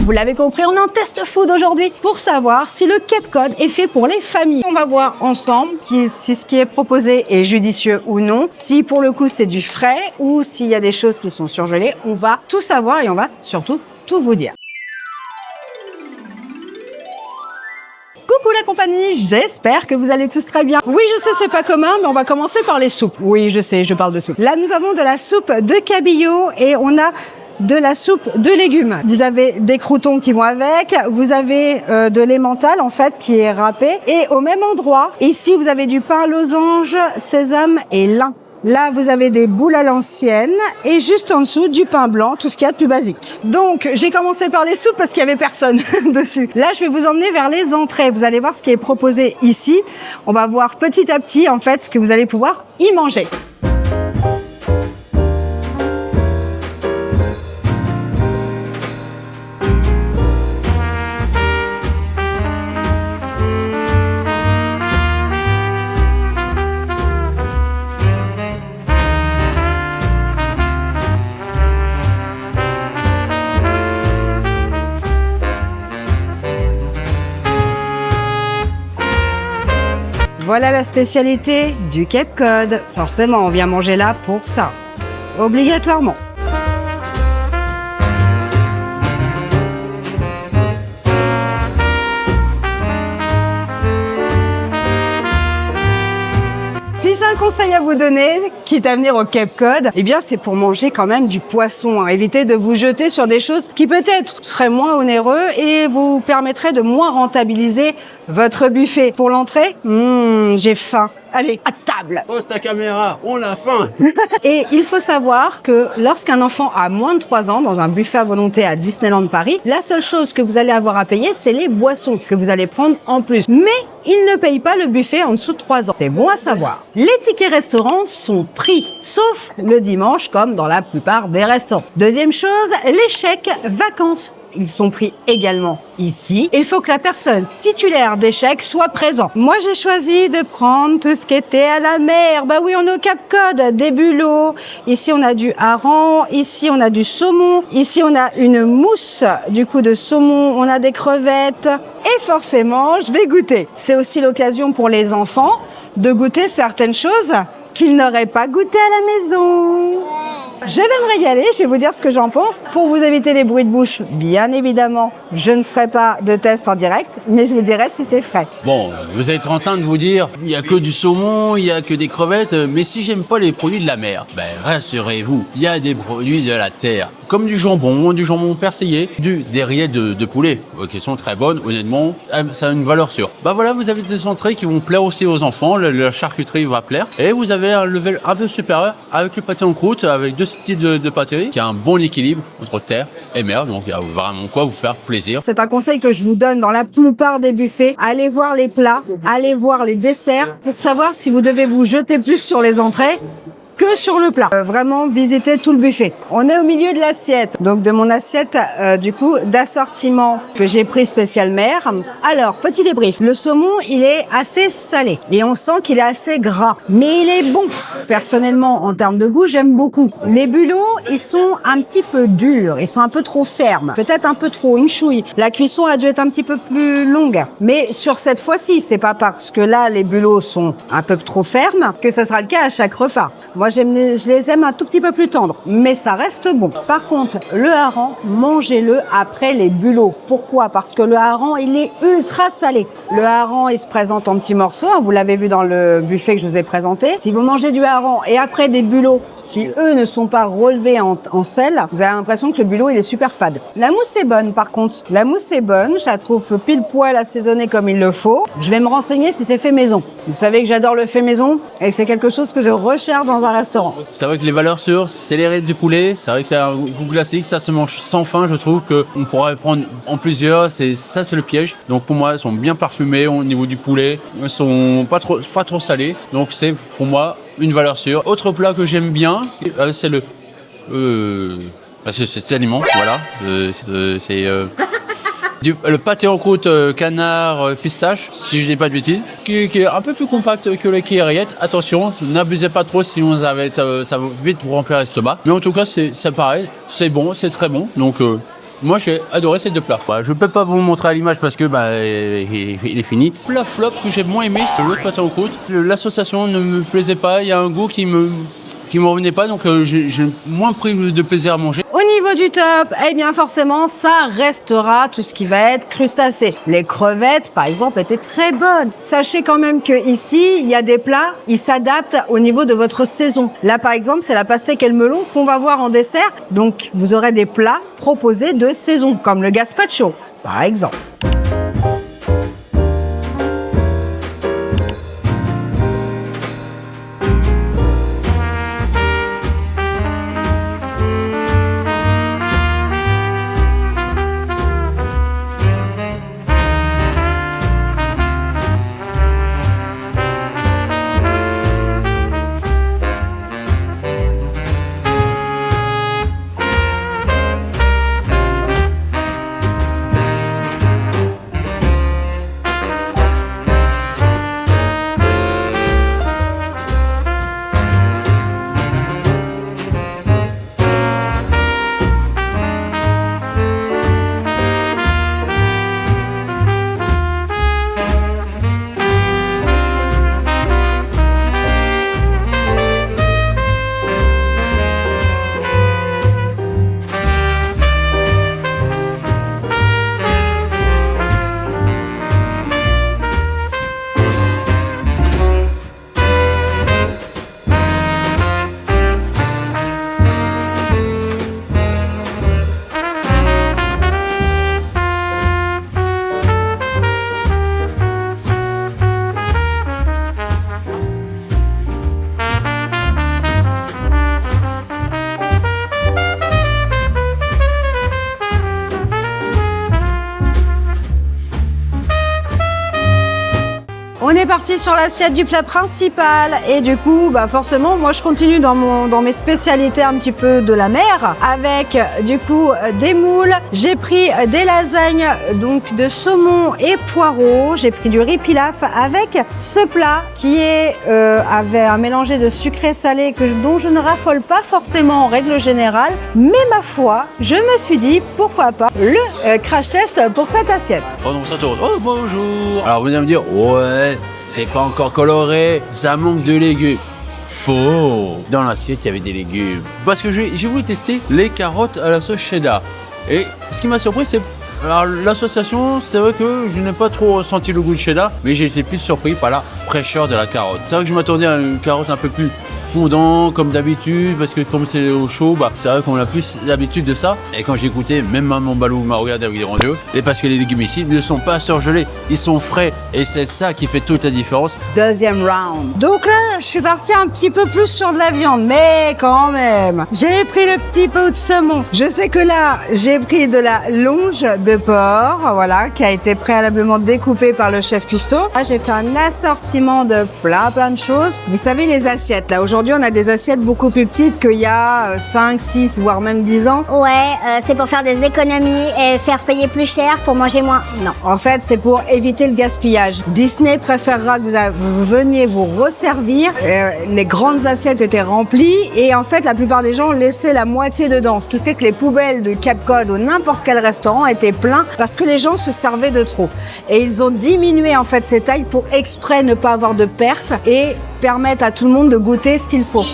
Vous l'avez compris, on est en test food aujourd'hui pour savoir si le Cape Cod est fait pour les familles. On va voir ensemble si ce qui est proposé est judicieux ou non, si pour le coup c'est du frais ou s'il y a des choses qui sont surgelées. On va tout savoir et on va surtout tout vous dire. Coucou la compagnie, j'espère que vous allez tous très bien. Oui, je sais, c'est pas commun, mais on va commencer par les soupes. Oui, je sais, je parle de soupe. Là, nous avons de la soupe de cabillaud et on a de la soupe de légumes. Vous avez des croûtons qui vont avec, vous avez de l'emmental en fait qui est râpé et au même endroit, ici vous avez du pain losange, sésame et lin. Là, vous avez des boules à l'ancienne et juste en dessous, du pain blanc, tout ce qu'il y a de plus basique. Donc, j'ai commencé par les soupes parce qu'il n'y avait personne dessus. Là, je vais vous emmener vers les entrées. Vous allez voir ce qui est proposé ici. On va voir petit à petit, en fait, ce que vous allez pouvoir y manger. Voilà la spécialité du Cape Cod. Forcément, on vient manger là pour ça. Obligatoirement. Si j'ai un conseil à vous donner, quitte à venir au Cape Cod, eh bien c'est pour manger quand même du poisson. Évitez de vous jeter sur des choses qui peut-être seraient moins onéreux et vous permettraient de moins rentabiliser votre buffet. Pour l'entrée, j'ai faim. Allez, à table. Pose ta caméra, on a faim. Et il faut savoir que lorsqu'un enfant a moins de 3 ans, dans un buffet à volonté à Disneyland Paris, la seule chose que vous allez avoir à payer, c'est les boissons que vous allez prendre en plus. Mais il ne paye pas le buffet en dessous de 3 ans. C'est bon à savoir. Les tickets restaurants sont pris, sauf le dimanche, comme dans la plupart des restaurants. Deuxième chose, les chèques vacances. Ils sont pris également ici. Il faut que la personne titulaire des chèques soit présente. Moi, j'ai choisi de prendre tout ce qui était à la mer. Bah oui, on est au Cape Cod, des bulots. Ici, on a du hareng. Ici, on a du saumon. Ici, on a une mousse, du coup, de saumon. On a des crevettes. Et forcément, je vais goûter. C'est aussi l'occasion pour les enfants de goûter certaines choses qu'ils n'auraient pas goûté à la maison. Je vais me régaler, je vais vous dire ce que j'en pense. Pour vous éviter les bruits de bouche, bien évidemment, je ne ferai pas de test en direct, mais je vous dirai si c'est frais. Bon, vous êtes en train de vous dire, il n'y a que du saumon, il n'y a que des crevettes, mais si j'aime pas les produits de la mer, ben rassurez-vous, il y a des produits de la terre, comme du jambon persillé, des rillettes de poulet, qui sont très bonnes, honnêtement, ça a une valeur sûre. Bah voilà, vous avez des entrées qui vont plaire aussi aux enfants, la charcuterie va plaire, et vous avez un level un peu supérieur avec le pâté en croûte, avec 2 styles de pâtisserie, qui a un bon équilibre entre terre et mer, donc il y a vraiment quoi vous faire plaisir. C'est un conseil que je vous donne dans la plupart des buffets. Allez voir les plats, allez voir les desserts pour savoir si vous devez vous jeter plus sur les entrées que sur le plat. Vraiment visiter tout le buffet. On est au milieu de l'assiette. Donc de mon assiette du coup d'assortiment que j'ai pris spécial mer. Alors, petit débrief. Le saumon, il est assez salé et on sent qu'il est assez gras, mais il est bon. Personnellement, en termes de goût, j'aime beaucoup. Les bulots, ils sont un petit peu durs, ils sont un peu trop fermes, peut-être un peu trop une chouille. La cuisson a dû être un petit peu plus longue. Mais sur cette fois-ci, c'est pas parce que là les bulots sont un peu trop fermes que ça sera le cas à chaque repas. Moi, je les aime un tout petit peu plus tendres, mais ça reste bon. Par contre, le hareng, mangez-le après les bulots. Pourquoi? Parce que le hareng, il est ultra salé. Le hareng, il se présente en petits morceaux. Vous l'avez vu dans le buffet que je vous ai présenté. Si vous mangez du hareng et après des bulots qui, eux, ne sont pas relevés en sel, vous avez l'impression que le bulot, il est super fade. La mousse est bonne, par contre. La mousse est bonne. Je la trouve pile poil assaisonnée comme il le faut. Je vais me renseigner si c'est fait maison. Vous savez que j'adore le fait maison et que c'est quelque chose que je recherche dans un restaurant. C'est vrai que les valeurs sûres, c'est les rillettes de poulet. C'est vrai que c'est un goût classique. Ça se mange sans fin, je trouve qu'on pourrait prendre en plusieurs. Ça, c'est le piège. Donc, pour moi, elles sont bien parfumées au niveau du poulet. Elles sont pas trop salées. Donc, c'est, pour moi, une valeur sûre. Autre plat que j'aime bien, c'est le cet aliment, voilà. Le pâté en croûte canard pistache, si je dis pas de bêtises, qui est un peu plus compact que les rillettes. Attention, n'abusez pas trop, sinon ça va vite vous remplir l'estomac. Mais en tout cas, c'est pareil, c'est bon, c'est très bon. Donc Moi, j'ai adoré ces deux plats. Je ne peux pas vous le montrer à l'image parce que il est fini. Plat flop que j'ai moins aimé, c'est l'autre pâté aux croûtes. L'association ne me plaisait pas. Il y a un goût qui me revenait pas, donc j'ai moins pris de plaisir à manger. Au niveau du top, eh bien forcément, ça restera tout ce qui va être crustacé. Les crevettes, par exemple, étaient très bonnes. Sachez quand même que ici, il y a des plats, ils s'adaptent au niveau de votre saison. Là, par exemple, c'est la pastèque et le melon qu'on va voir en dessert. Donc, vous aurez des plats proposés de saison, comme le gazpacho, par exemple. On est parti sur l'assiette du plat principal et du coup, forcément, moi je continue dans mes spécialités un petit peu de la mer avec du coup des moules. J'ai pris des lasagnes donc de saumon et poireaux. J'ai pris du riz pilaf avec ce plat qui est avait un mélangé de sucré salé dont je ne raffole pas forcément en règle générale, mais ma foi, je me suis dit pourquoi pas le crash test pour cette assiette. Oh non, ça tourne. Oh bonjour. Alors vous allez me dire, ouais, c'est pas encore coloré, ça manque de légumes. Faux. Dans l'assiette, il y avait des légumes. Parce que j'ai voulu tester les carottes à la sauce cheddar. Et ce qui m'a surpris, c'est alors l'association, c'est vrai que je n'ai pas trop ressenti le goût de cheddar, mais j'ai été plus surpris par la fraîcheur de la carotte. C'est vrai que je m'attendais à une carotte un peu plus fondant comme d'habitude, parce que comme c'est au chaud, c'est vrai qu'on a plus l'habitude de ça. Et quand j'ai goûté, même maman Balou m'a regardé avec des grands yeux, et parce que les légumes ici ne sont pas surgelés, ils sont frais, et c'est ça qui fait toute la différence. Deuxième round. Donc là, je suis partie un petit peu plus sur de la viande, mais quand même, j'ai pris le petit pot de saumon. Je sais que là, j'ai pris de la longe de porc, voilà, qui a été préalablement découpée par le chef cuistot. Là, j'ai fait un assortiment de plein de choses. Vous savez, les assiettes, là, aujourd'hui, on a des assiettes beaucoup plus petites qu'il y a 5, 6, voire même 10 ans. Ouais, c'est pour faire des économies et faire payer plus cher pour manger moins. Non. En fait, c'est pour éviter le gaspillage. Disney préférera que vous veniez vous resservir. Les grandes assiettes étaient remplies et en fait, la plupart des gens laissaient la moitié dedans. Ce qui fait que les poubelles de Cap Cod ou n'importe quel restaurant étaient pleins parce que les gens se servaient de trop. Et ils ont diminué en fait ces tailles pour exprès ne pas avoir de pertes et permettre à tout le monde de goûter ce qu'il faut.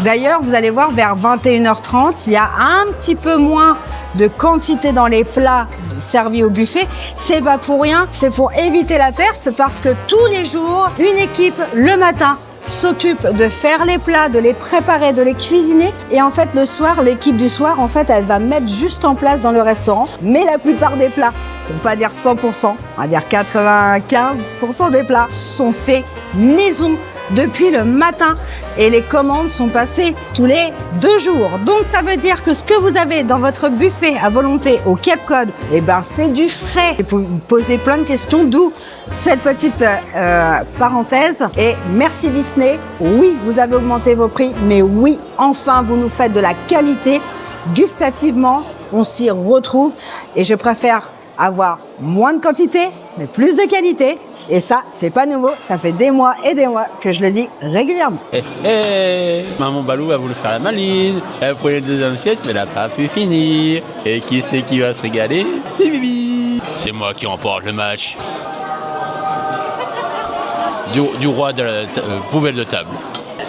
D'ailleurs, vous allez voir, vers 21h30, il y a un petit peu moins de quantité dans les plats servis au buffet. C'est pas pour rien, c'est pour éviter la perte parce que tous les jours, une équipe, le matin, s'occupe de faire les plats, de les préparer, de les cuisiner. Et en fait, le soir, l'équipe du soir, en fait, elle va mettre juste en place dans le restaurant. Mais la plupart des plats, on ne peut pas dire 100%, on va dire 95% des plats sont faits maison depuis le matin et les commandes sont passées tous les 2 jours. Donc ça veut dire que ce que vous avez dans votre buffet à volonté au Cap Cod, c'est du frais. Vous me posez plein de questions, d'où cette petite parenthèse. Et merci Disney, oui, vous avez augmenté vos prix, mais oui, enfin, vous nous faites de la qualité. Gustativement, on s'y retrouve et je préfère avoir moins de quantité, mais plus de qualité. Et ça, c'est pas nouveau. Ça fait des mois et des mois que je le dis régulièrement. Maman Balou a voulu faire la maline. Elle prenait le deuxième assiette, mais elle n'a pas pu finir. Et qui c'est qui va se régaler? C'est Bibi. C'est moi qui remporte le match. Du roi de la poubelle de table.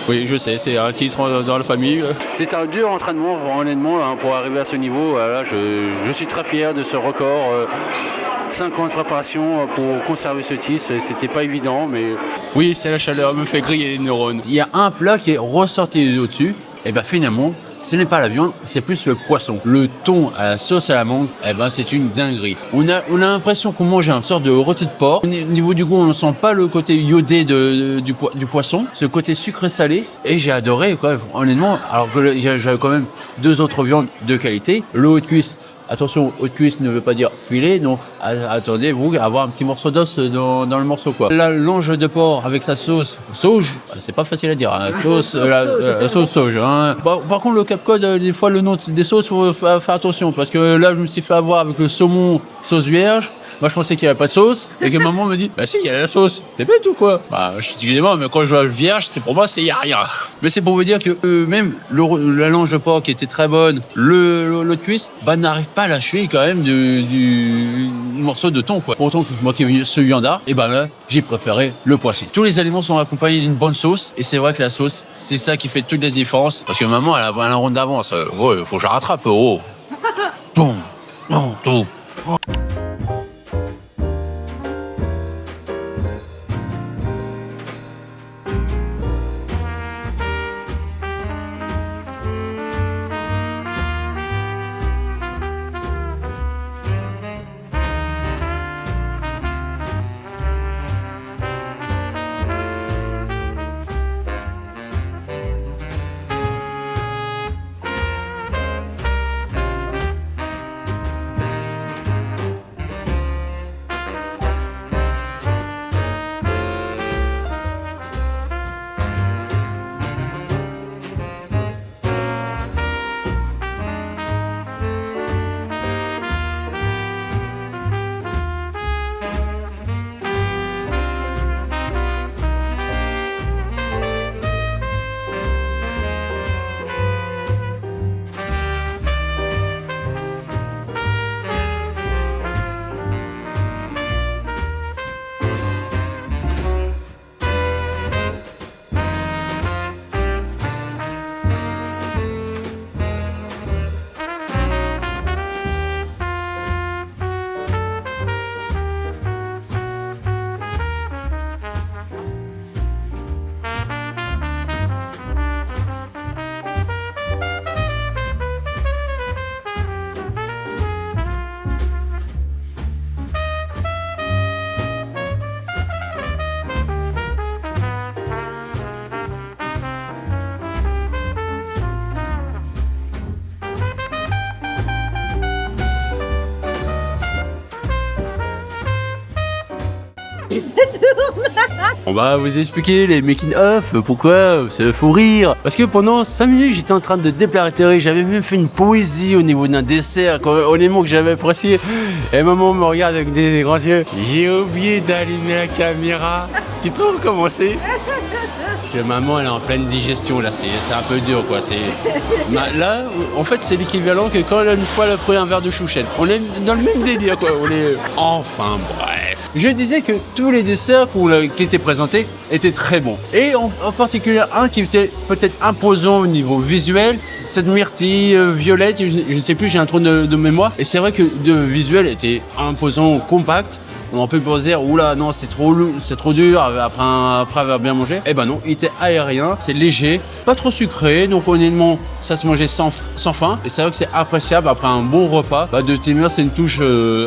Oui, je sais, c'est un titre dans la famille. C'est un dur entraînement, honnêtement, hein, pour arriver à ce niveau. Voilà, je suis très fier de ce record. 5 ans de préparation pour conserver ce titre, c'était pas évident, mais oui, c'est la chaleur, me fait griller les neurones. Il y a un plat qui est ressorti au-dessus, et bien finalement, ce n'est pas la viande, c'est plus le poisson. Le thon à la sauce à la mangue, eh ben c'est une dinguerie. On a l'impression qu'on mange une sorte de rôti de porc. Au niveau du goût, on ne sent pas le côté iodé du poisson, ce côté sucré-salé. Et j'ai adoré, quoi, honnêtement. Alors que j'avais quand même 2 autres viandes de qualité. Le haut de cuisse. Attention, haute cuisse ne veut pas dire filet, donc attendez-vous à avoir un petit morceau d'os dans le morceau, quoi. Là, l'ange de porc avec sa sauce sauge, c'est pas facile à dire, hein, la sauce sauge. Hein. Par contre, le Cap-Code, des fois, le nom des sauces, faut faire attention, parce que là, je me suis fait avoir avec le saumon sauce vierge. Moi, je pensais qu'il n'y avait pas de sauce, et que maman me dit, bah si, il y a la sauce. T'es bête ou quoi? Bah, je dis, excusez-moi, mais quand je vois vierge, pour moi, il n'y a rien. Mais c'est pour vous dire que même la langue de porc qui était très bonne, le cuisse, bah, n'arrive pas à la cheville quand même du morceau de thon, quoi. Pourtant, moi qui ai ce viandard, et ben là, j'ai préféré le poisson. Tous les aliments sont accompagnés d'une bonne sauce, et c'est vrai que la sauce, c'est ça qui fait toute la différence. Parce que maman, elle a un round d'avance. Ouais, faut que je la rattrape, oh. Bon, non, tout. On va vous expliquer les making-of, pourquoi, c'est fou rire. Parce que pendant 5 minutes, j'étais en train de déplatérer, j'avais même fait une poésie au niveau d'un dessert, honnêtement que j'avais apprécié. Et maman me regarde avec des grands yeux. J'ai oublié d'allumer la caméra. Tu peux recommencer? Parce que maman, elle est en pleine digestion, là, c'est un peu dur, quoi. Là, en fait, c'est l'équivalent que quand une fois elle a pris un verre de chouchette. On est dans le même délire, quoi. Enfin, bref. Je disais que tous les desserts qui étaient présentés étaient très bons. Et en particulier, un qui était peut-être imposant au niveau visuel, cette myrtille violette, je ne sais plus, j'ai un trou de mémoire. Et c'est vrai que le visuel était imposant, compact. On peut pas se dire, oula, non, c'est trop dur après avoir bien mangé. Eh ben non, il était aérien, c'est léger, pas trop sucré, donc honnêtement, ça se mangeait sans faim. Et c'est vrai que c'est appréciable après un bon repas. De tenir, c'est une touche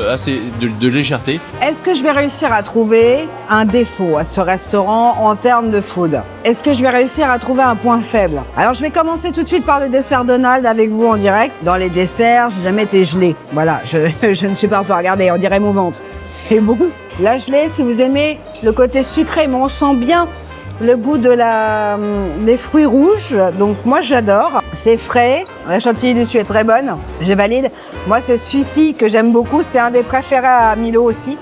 assez de légèreté. Est-ce que je vais réussir à trouver un défaut à ce restaurant en termes de food? Est-ce que je vais réussir à trouver un point faible? Alors, je vais commencer tout de suite par le dessert Donald avec vous en direct. Dans les desserts, j'ai jamais été gelée. Voilà, je ne suis pas un peu regardez, on dirait mon ventre. C'est bon. La gelée, si vous aimez le côté sucré, mais on sent bien le goût des fruits rouges. Donc moi, j'adore. C'est frais. La chantilly dessus est très bonne. Je valide. Moi, c'est celui-ci que j'aime beaucoup. C'est un des préférés à Milo aussi.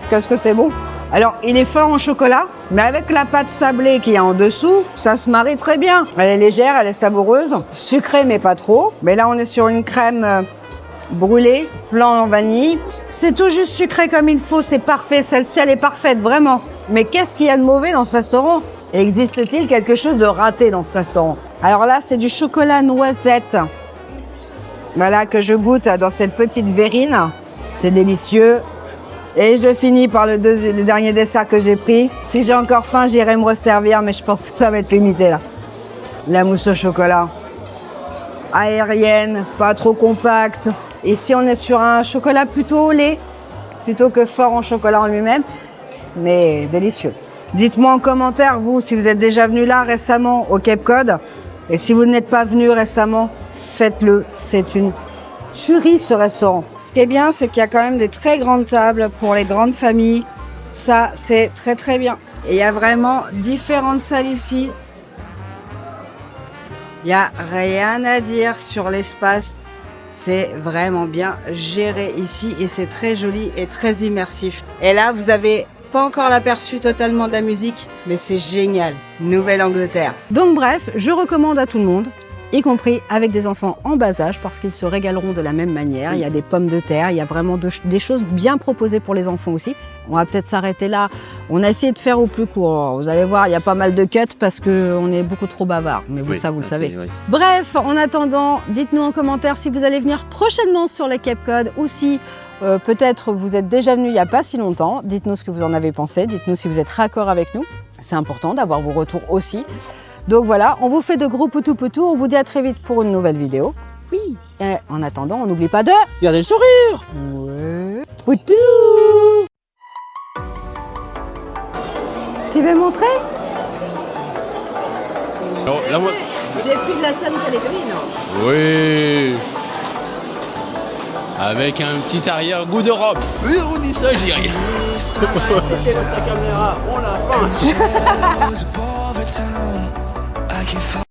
Qu'est-ce que c'est bon. Alors, il est fort en chocolat, mais avec la pâte sablée qu'il y a en dessous, ça se marie très bien. Elle est légère, elle est savoureuse, sucrée mais pas trop. Mais là, on est sur une crème brûlée, flan en vanille. C'est tout juste sucré comme il faut, c'est parfait. Celle-ci, elle est parfaite, vraiment. Mais qu'est-ce qu'il y a de mauvais dans ce restaurant? Existe-t-il quelque chose de raté dans ce restaurant? Alors là, c'est du chocolat noisette. Voilà, que je goûte dans cette petite verrine. C'est délicieux. Et je finis par le dernier dessert que j'ai pris. Si j'ai encore faim, j'irai me resservir, mais je pense que ça va être limité là. La mousse au chocolat. Aérienne, pas trop compacte. Ici, on est sur un chocolat plutôt au lait, plutôt que fort en chocolat en lui-même, mais délicieux. Dites-moi en commentaire, vous, si vous êtes déjà venu là récemment au Cape Cod. Et si vous n'êtes pas venu récemment, faites-le. C'est une tuerie, ce restaurant. Ce qui est bien, c'est qu'il y a quand même des très grandes tables pour les grandes familles. Ça, c'est très très bien. Et il y a vraiment différentes salles ici. Il n'y a rien à dire sur l'espace. C'est vraiment bien géré ici et c'est très joli et très immersif. Et là, vous avez pas encore l'aperçu totalement de la musique, mais c'est génial. Nouvelle-Angleterre. Donc bref, je recommande à tout le monde, y compris avec des enfants en bas âge, parce qu'ils se régaleront de la même manière. Il y a des pommes de terre, il y a vraiment des choses bien proposées pour les enfants aussi. On va peut-être s'arrêter là. On a essayé de faire au plus court. Alors, vous allez voir, il y a pas mal de cuts parce qu'on est beaucoup trop bavard. Mais vous, ça, vous le savez. Oui. Bref, en attendant, dites-nous en commentaire si vous allez venir prochainement sur le Cape Cod ou si peut-être vous êtes déjà venu il n'y a pas si longtemps. Dites-nous ce que vous en avez pensé. Dites-nous si vous êtes raccord avec nous. C'est important d'avoir vos retours aussi. Donc voilà, on vous fait de gros poutous. On vous dit à très vite pour une nouvelle vidéo. Oui. Et en attendant, on n'oublie pas de... Gardez le sourire. Ouais. Poutou. Tu veux montrer? Non, là, moi... J'ai pris de la San Pellegrino. Oui. Avec un petit arrière-goût d'Europe. Oui, on dit ça, je dis rien. C'était ta caméra, on l'a faim.